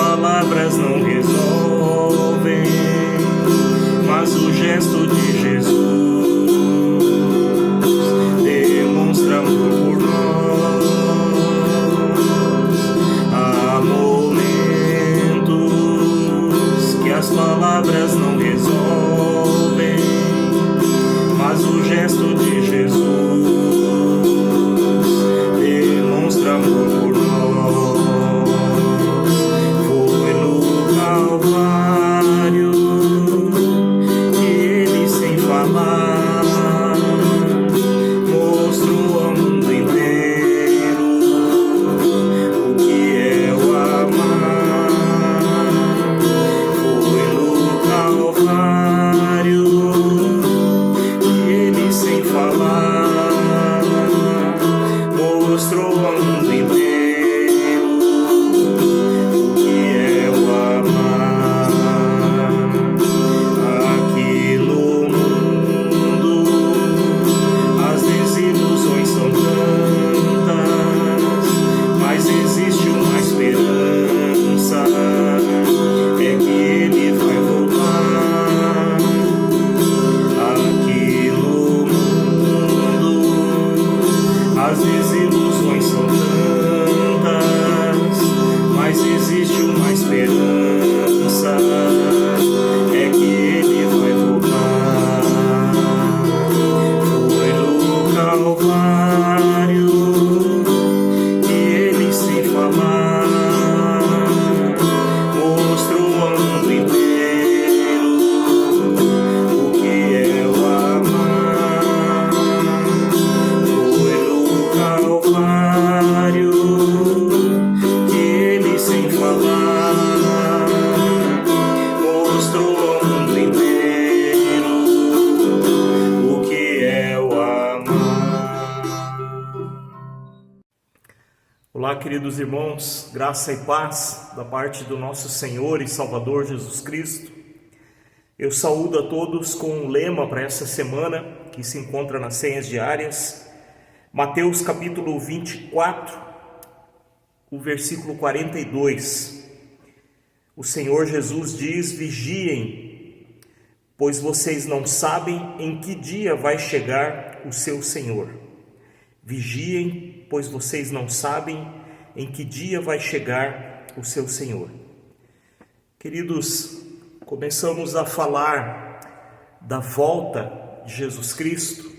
palavras não resolvem, mas o gesto de Jesus demonstra amor por nós. Há momentos que as palavras não resolvem, mas o gesto de Jesus demonstra amor por nós. Foi no Calvário que ele, sem falar, mostrou ao mundo inteiro o que é o amar. Foi no Calvário que ele, sem falar, mostrou ao mundo inteiro o que é o amar. Aqui no mundo as desilusões são tantas, mas existe uma esperança, é que ele vai voltar. Aqui no mundo as desilusões são tantas, mas existe uma esperança, é que ele vai voltar. Foi no Calvário que ele, sem falar, mostrou ao mundo inteiro o que é o amar. Foi no Calvário que ele, sem falar, mostrou ao mundo inteiro o que é o amar. Olá, queridos irmãos, graça e paz da parte do nosso Senhor e Salvador Jesus Cristo. Eu saúdo a todos com um lema para essa semana que se encontra nas senhas diárias. Mateus capítulo 24, o versículo 42. O Senhor Jesus diz: vigiem, pois vocês não sabem em que dia vai chegar o seu Senhor. Vigiem, pois vocês não sabem em que dia vai chegar o seu Senhor. Queridos, começamos a falar da volta de Jesus Cristo,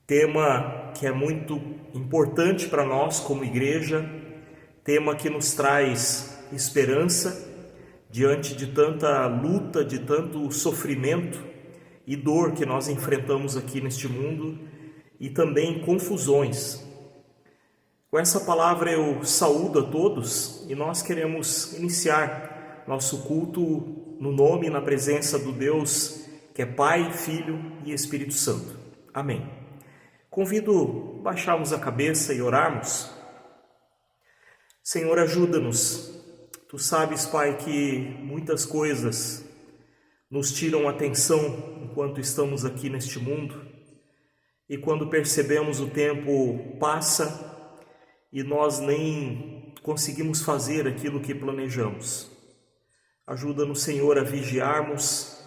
tema que é muito importante para nós como igreja, tema que nos traz esperança diante de tanta luta, de tanto sofrimento e dor que nós enfrentamos aqui neste mundo, e também confusões. Com essa palavra eu saúdo a todos e nós queremos iniciar nosso culto no nome e na presença do Deus que é Pai, Filho e Espírito Santo. Amém. Convido a baixarmos a cabeça e orarmos. Senhor, ajuda-nos. Tu sabes, Pai, que muitas coisas nos tiram a atenção enquanto estamos aqui neste mundo, e quando percebemos o tempo passa e nós nem conseguimos fazer aquilo que planejamos. Ajuda-nos, Senhor, a vigiarmos,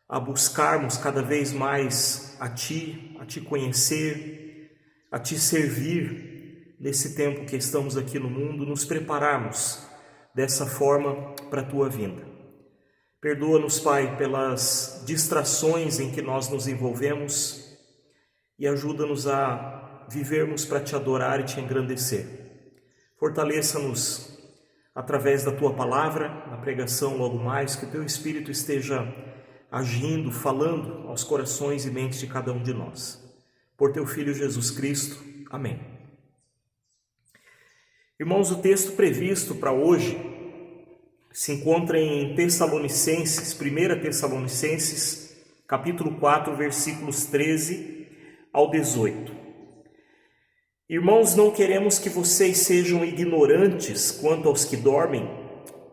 a buscarmos cada vez mais a Ti conhecer, a Ti servir nesse tempo que estamos aqui no mundo, nos prepararmos dessa forma para a Tua vinda. Perdoa-nos, Pai, pelas distrações em que nós nos envolvemos e ajuda-nos a vivermos para Te adorar e Te engrandecer. Fortaleça-nos através da Tua palavra, na pregação logo mais, que o Teu Espírito esteja agindo, falando aos corações e mentes de cada um de nós. Por Teu Filho Jesus Cristo. Amém. Irmãos, o texto previsto para hoje se encontra em Tessalonicenses, 1 Tessalonicenses, capítulo 4, versículos 13 ao 18. Irmãos, não queremos que vocês sejam ignorantes quanto aos que dormem,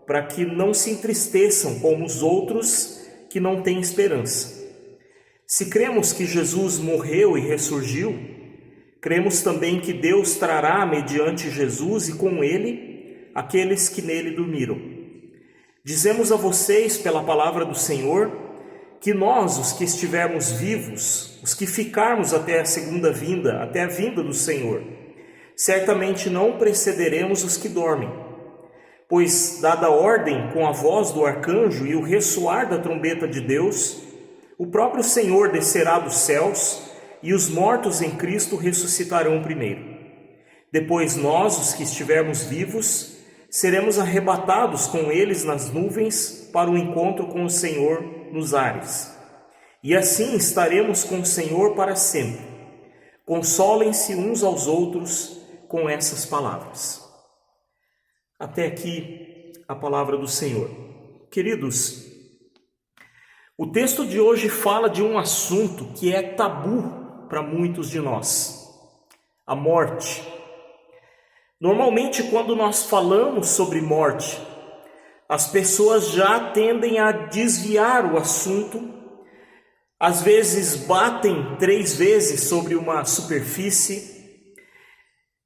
para que não se entristeçam como os outros que não têm esperança. Se cremos que Jesus morreu e ressurgiu, cremos também que Deus trará mediante Jesus e com ele aqueles que nele dormiram. Dizemos a vocês, pela palavra do Senhor, que nós, os que estivermos vivos, os que ficarmos até a segunda vinda, até a vinda do Senhor, certamente não precederemos os que dormem. Pois, dada a ordem com a voz do arcanjo e o ressoar da trombeta de Deus, o próprio Senhor descerá dos céus e os mortos em Cristo ressuscitarão primeiro. Depois nós, os que estivermos vivos, seremos arrebatados com eles nas nuvens para o encontro com o Senhor nos ares. E assim estaremos com o Senhor para sempre. Consolem-se uns aos outros com essas palavras. Até aqui a palavra do Senhor. Queridos, o texto de hoje fala de um assunto que é tabu para muitos de nós: a morte. Normalmente, quando nós falamos sobre morte, as pessoas já tendem a desviar o assunto, às vezes batem 3 vezes sobre uma superfície.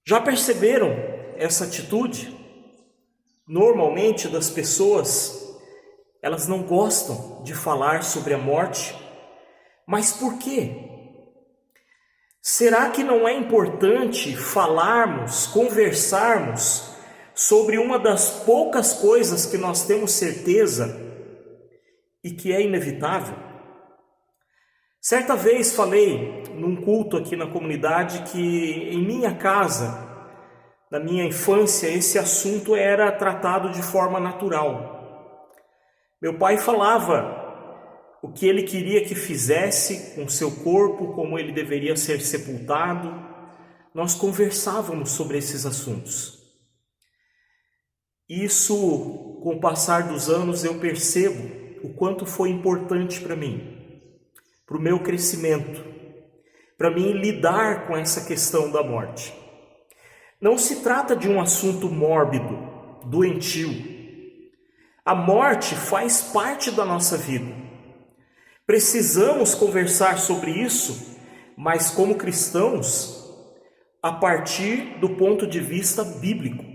Já perceberam essa atitude? Normalmente, das pessoas, elas não gostam de falar sobre a morte. Mas por quê? Será que não é importante falarmos, conversarmos sobre uma das poucas coisas que nós temos certeza e que é inevitável? Certa vez falei num culto aqui na comunidade que em minha casa, na minha infância, esse assunto era tratado de forma natural. Meu pai falava o que ele queria que fizesse com seu corpo, como ele deveria ser sepultado. Nós conversávamos sobre esses assuntos. Isso, com o passar dos anos, eu percebo o quanto foi importante para mim, para o meu crescimento, para mim lidar com essa questão da morte. Não se trata de um assunto mórbido, doentio. A morte faz parte da nossa vida. Precisamos conversar sobre isso, mas como cristãos, a partir do ponto de vista bíblico.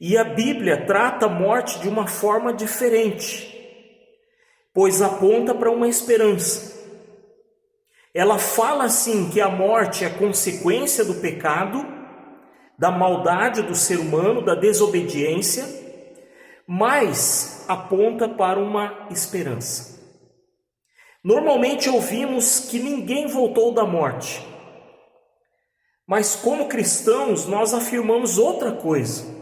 E a Bíblia trata a morte de uma forma diferente, pois aponta para uma esperança. Ela fala assim que a morte é consequência do pecado, da maldade do ser humano, da desobediência, mas aponta para uma esperança. Normalmente ouvimos que ninguém voltou da morte, mas como cristãos nós afirmamos outra coisa.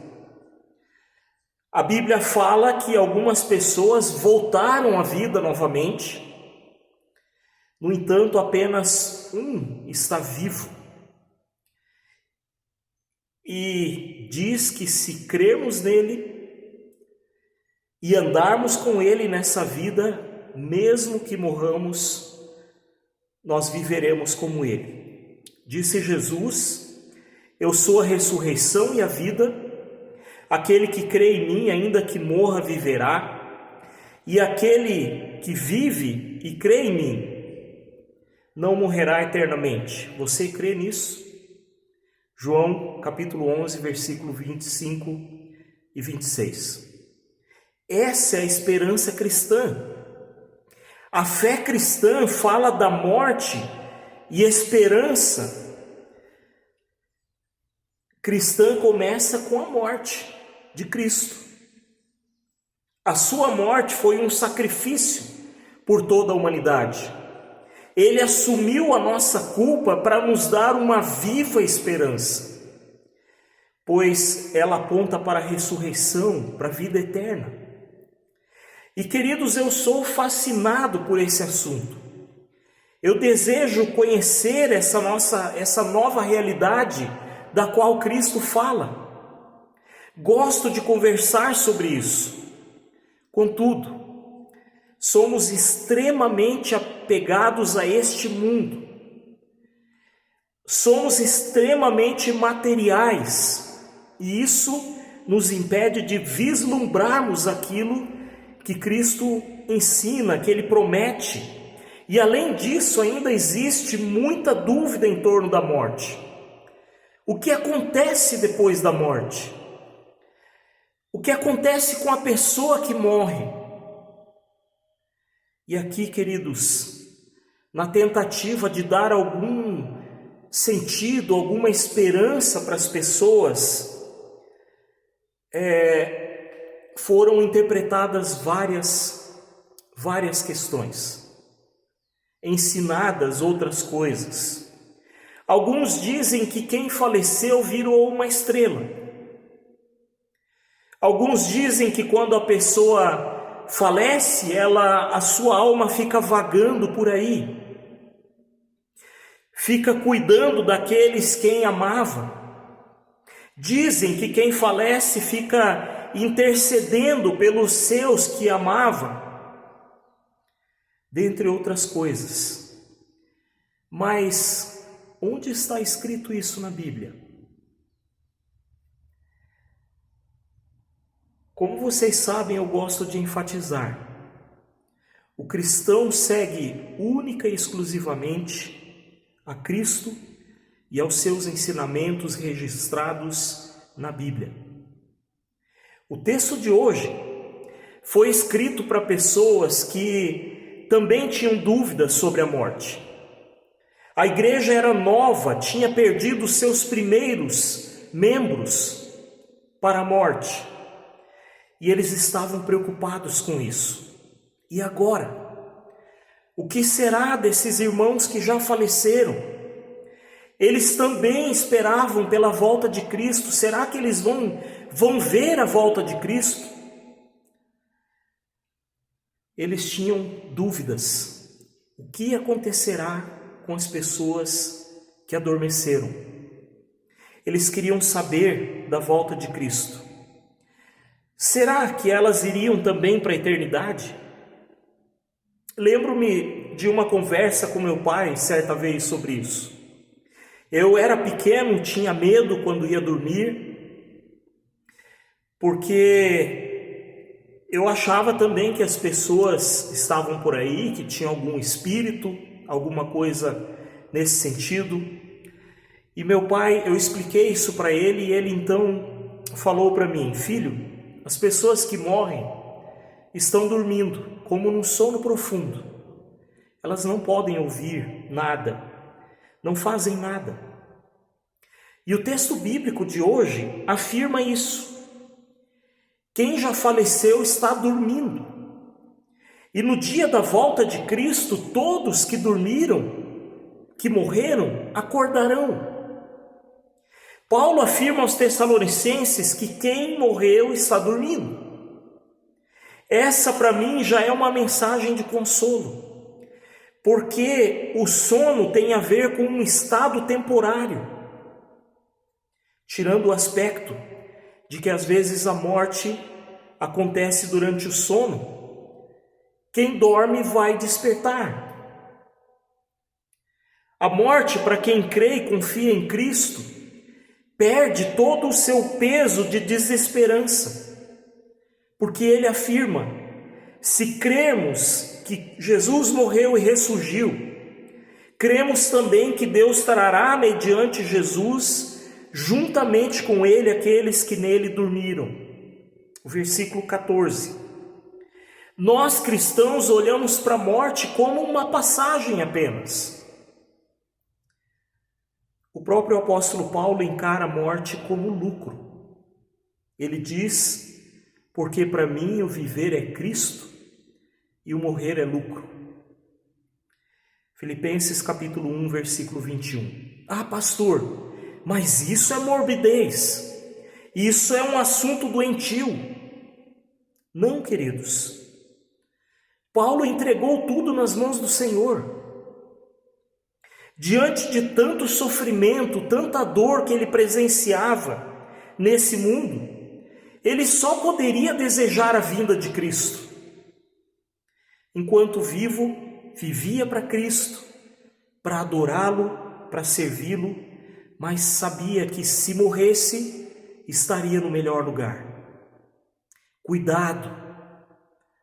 A Bíblia fala que algumas pessoas voltaram à vida novamente, no entanto apenas um está vivo. E diz que se crermos nele e andarmos com ele nessa vida, mesmo que morramos, nós viveremos como ele. Disse Jesus: eu sou a ressurreição e a vida, aquele que crê em mim, ainda que morra, viverá, e aquele que vive e crê em mim, não morrerá eternamente. Você crê nisso? João capítulo 11, versículo 25 e 26. Essa é a esperança cristã. A fé cristã fala da morte e esperança cristã começa com a morte de Cristo. A sua morte foi um sacrifício por toda a humanidade. Ele assumiu a nossa culpa para nos dar uma viva esperança, pois ela aponta para a ressurreição, para a vida eterna. E queridos, eu sou fascinado por esse assunto. Eu desejo conhecer essa nova realidade da qual Cristo fala. Gosto de conversar sobre isso. Contudo, somos extremamente apegados a este mundo. Somos extremamente materiais, e isso nos impede de vislumbrarmos aquilo que Cristo ensina, que Ele promete. E além disso, ainda existe muita dúvida em torno da morte. O que acontece depois da morte? O que acontece com a pessoa que morre? E aqui, queridos, na tentativa de dar algum sentido, alguma esperança para as pessoas, foram interpretadas várias questões, ensinadas outras coisas. Alguns dizem que quem faleceu virou uma estrela. Alguns dizem que quando a pessoa falece, a sua alma fica vagando por aí, fica cuidando daqueles quem amava. Dizem que quem falece fica intercedendo pelos seus que amava, dentre outras coisas. Mas onde está escrito isso na Bíblia? Como vocês sabem, eu gosto de enfatizar: o cristão segue única e exclusivamente a Cristo e aos seus ensinamentos registrados na Bíblia. O texto de hoje foi escrito para pessoas que também tinham dúvidas sobre a morte. A igreja era nova, tinha perdido seus primeiros membros para a morte. E eles estavam preocupados com isso. E agora? O que será desses irmãos que já faleceram? Eles também esperavam pela volta de Cristo. Será que eles vão ver a volta de Cristo? Eles tinham dúvidas. O que acontecerá com as pessoas que adormeceram? Eles queriam saber da volta de Cristo. Será que elas iriam também para a eternidade? Lembro-me de uma conversa com meu pai certa vez sobre isso. Eu era pequeno, tinha medo quando ia dormir, porque eu achava também que as pessoas estavam por aí, que tinha algum espírito, alguma coisa nesse sentido. E meu pai, eu expliquei isso para ele e ele então falou para mim: filho, as pessoas que morrem estão dormindo, como num sono profundo. Elas não podem ouvir nada, não fazem nada. E o texto bíblico de hoje afirma isso. Quem já faleceu está dormindo. E no dia da volta de Cristo, todos que dormiram, que morreram, acordarão. Paulo afirma aos Tessalonicenses que quem morreu está dormindo. Essa para mim já é uma mensagem de consolo, porque o sono tem a ver com um estado temporário, tirando o aspecto de que às vezes a morte acontece durante o sono. Quem dorme vai despertar. A morte, para quem crê e confia em Cristo, perde todo o seu peso de desesperança, porque ele afirma: se cremos que Jesus morreu e ressurgiu, cremos também que Deus trará mediante Jesus, juntamente com ele, aqueles que nele dormiram. O versículo 14. Nós cristãos olhamos para a morte como uma passagem apenas. O próprio apóstolo Paulo encara a morte como lucro. Ele diz: porque para mim o viver é Cristo e o morrer é lucro. Filipenses capítulo 1, versículo 21. Ah, pastor, mas isso é morbidez. Isso é um assunto doentio. Não, queridos. Paulo entregou tudo nas mãos do Senhor. Diante de tanto sofrimento, tanta dor que ele presenciava nesse mundo, ele só poderia desejar a vinda de Cristo. Enquanto vivo, vivia para Cristo, para adorá-lo, para servi-lo, mas sabia que se morresse, estaria no melhor lugar. Cuidado,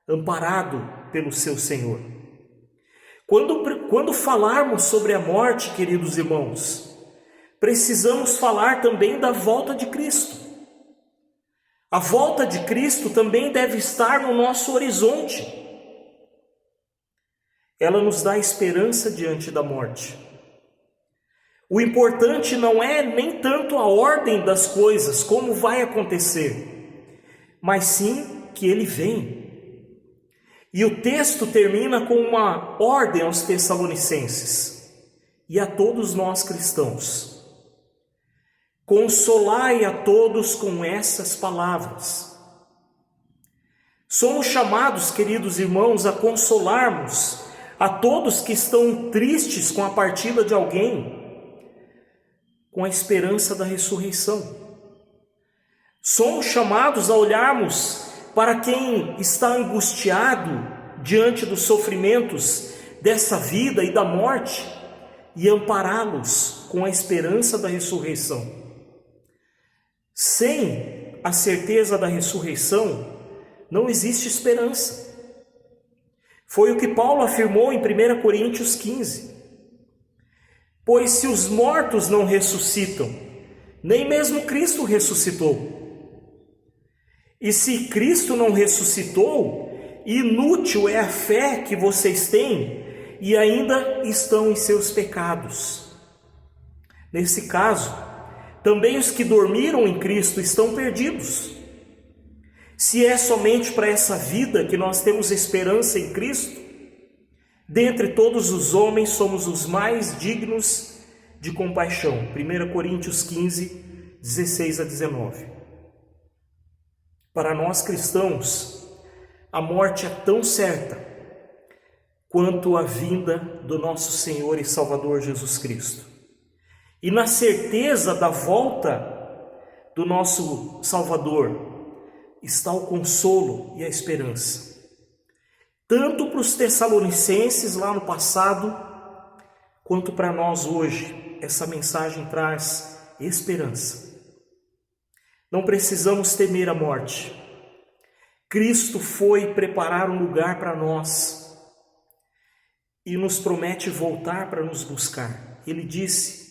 amparado pelo seu Senhor. Quando falarmos sobre a morte, queridos irmãos, precisamos falar também da volta de Cristo. A volta de Cristo também deve estar no nosso horizonte. Ela nos dá esperança diante da morte. O importante não é nem tanto a ordem das coisas, como vai acontecer, mas sim que ele vem. E o texto termina com uma ordem aos Tessalonicenses e a todos nós cristãos. Consolai a todos com essas palavras. Somos chamados, queridos irmãos, a consolarmos a todos que estão tristes com a partida de alguém, com a esperança da ressurreição. Somos chamados a olharmos para quem está angustiado diante dos sofrimentos dessa vida e da morte e ampará-los com a esperança da ressurreição. Sem a certeza da ressurreição, não existe esperança. Foi o que Paulo afirmou em 1 Coríntios 15. Pois se os mortos não ressuscitam, nem mesmo Cristo ressuscitou. E se Cristo não ressuscitou, inútil é a fé que vocês têm e ainda estão em seus pecados. Nesse caso, também os que dormiram em Cristo estão perdidos. Se é somente para essa vida que nós temos esperança em Cristo, dentre todos os homens somos os mais dignos de compaixão. 1 Coríntios 15, 16 a 19. Para nós cristãos, a morte é tão certa quanto a vinda do nosso Senhor e Salvador Jesus Cristo. E na certeza da volta do nosso Salvador está o consolo e a esperança. Tanto para os Tessalonicenses lá no passado, quanto para nós hoje, essa mensagem traz esperança. Não precisamos temer a morte. Cristo foi preparar um lugar para nós e nos promete voltar para nos buscar. Ele disse: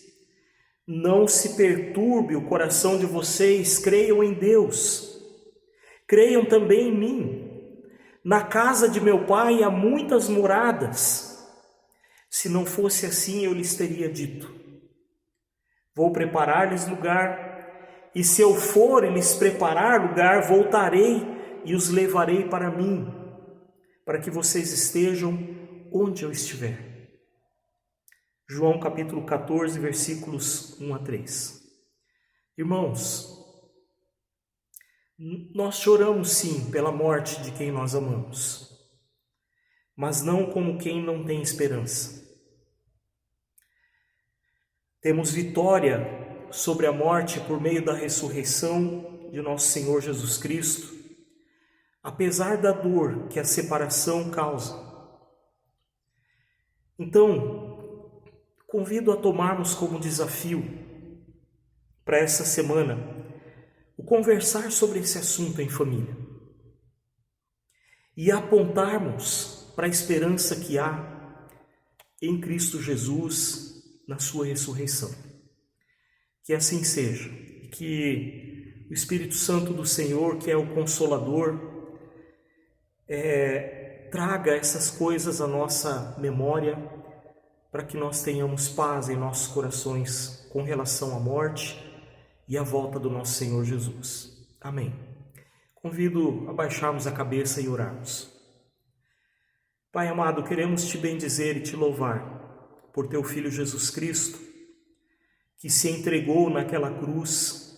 não se perturbe o coração de vocês, creiam em Deus, creiam também em mim. Na casa de meu pai há muitas moradas. Se não fosse assim, eu lhes teria dito: vou preparar-lhes lugar, e se eu for e lhes preparar lugar, voltarei e os levarei para mim, para que vocês estejam onde eu estiver. João capítulo 14, versículos 1 a 3. Irmãos, nós choramos sim pela morte de quem nós amamos, mas não como quem não tem esperança. Temos vitória sobre a morte por meio da ressurreição de nosso Senhor Jesus Cristo, apesar da dor que a separação causa. Então, convido a tomarmos como desafio para essa semana o conversar sobre esse assunto em família e apontarmos para a esperança que há em Cristo Jesus na sua ressurreição. Que assim seja, e que o Espírito Santo do Senhor, que é o Consolador, traga essas coisas à nossa memória, para que nós tenhamos paz em nossos corações com relação à morte e à volta do nosso Senhor Jesus. Amém. Convido a baixarmos a cabeça e orarmos. Pai amado, queremos te bendizer e te louvar por teu Filho Jesus Cristo, que se entregou naquela cruz,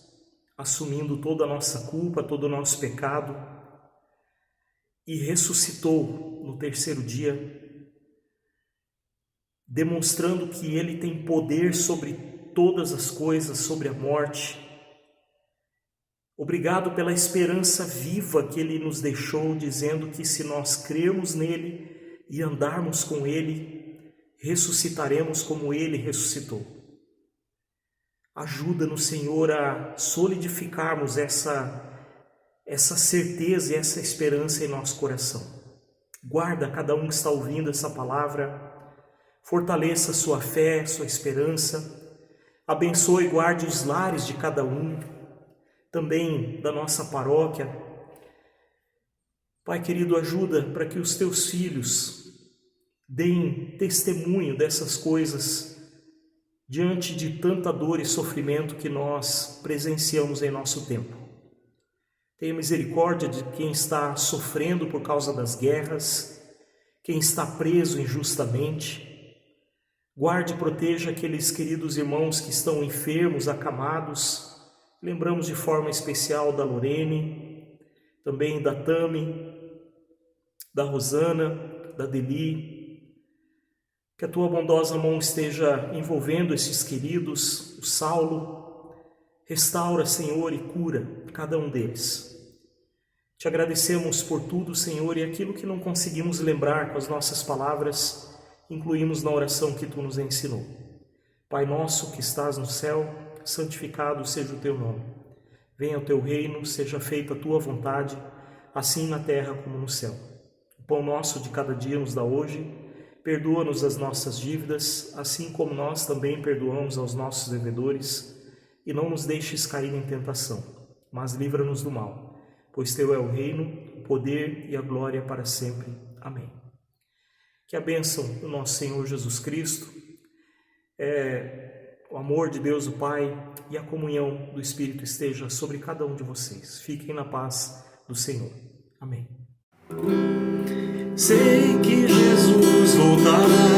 assumindo toda a nossa culpa, todo o nosso pecado, e ressuscitou no terceiro dia, demonstrando que Ele tem poder sobre todas as coisas, sobre a morte. Obrigado pela esperança viva que Ele nos deixou, dizendo que se nós crermos nele e andarmos com Ele, ressuscitaremos como Ele ressuscitou. Ajuda-nos, Senhor, a solidificarmos essa certeza e essa esperança em nosso coração. Guarda cada um que está ouvindo essa palavra, fortaleça sua fé, sua esperança, abençoe e guarde os lares de cada um, também da nossa paróquia. Pai querido, ajuda para que os teus filhos deem testemunho dessas coisas diante de tanta dor e sofrimento que nós presenciamos em nosso tempo. Tenha misericórdia de quem está sofrendo por causa das guerras, quem está preso injustamente. Guarde e proteja aqueles queridos irmãos que estão enfermos, acamados. Lembramos de forma especial da Lorene, também da Tami, da Rosana, da Deli. Que a tua bondosa mão esteja envolvendo esses queridos, o Saulo. Restaura, Senhor, e cura cada um deles. Te agradecemos por tudo, Senhor, e aquilo que não conseguimos lembrar com as nossas palavras, incluímos na oração que Tu nos ensinou. Pai nosso que estás no céu, santificado seja o Teu nome. Venha o Teu reino, seja feita a Tua vontade, assim na terra como no céu. O pão nosso de cada dia nos dá hoje, perdoa-nos as nossas dívidas, assim como nós também perdoamos aos nossos devedores, e não nos deixes cair em tentação, mas livra-nos do mal. Pois Teu é o reino, o poder e a glória para sempre. Amém. Que a bênção do nosso Senhor Jesus Cristo, o amor de Deus o Pai e a comunhão do Espírito esteja sobre cada um de vocês. Fiquem na paz do Senhor. Amém. Sei que Jesus voltará.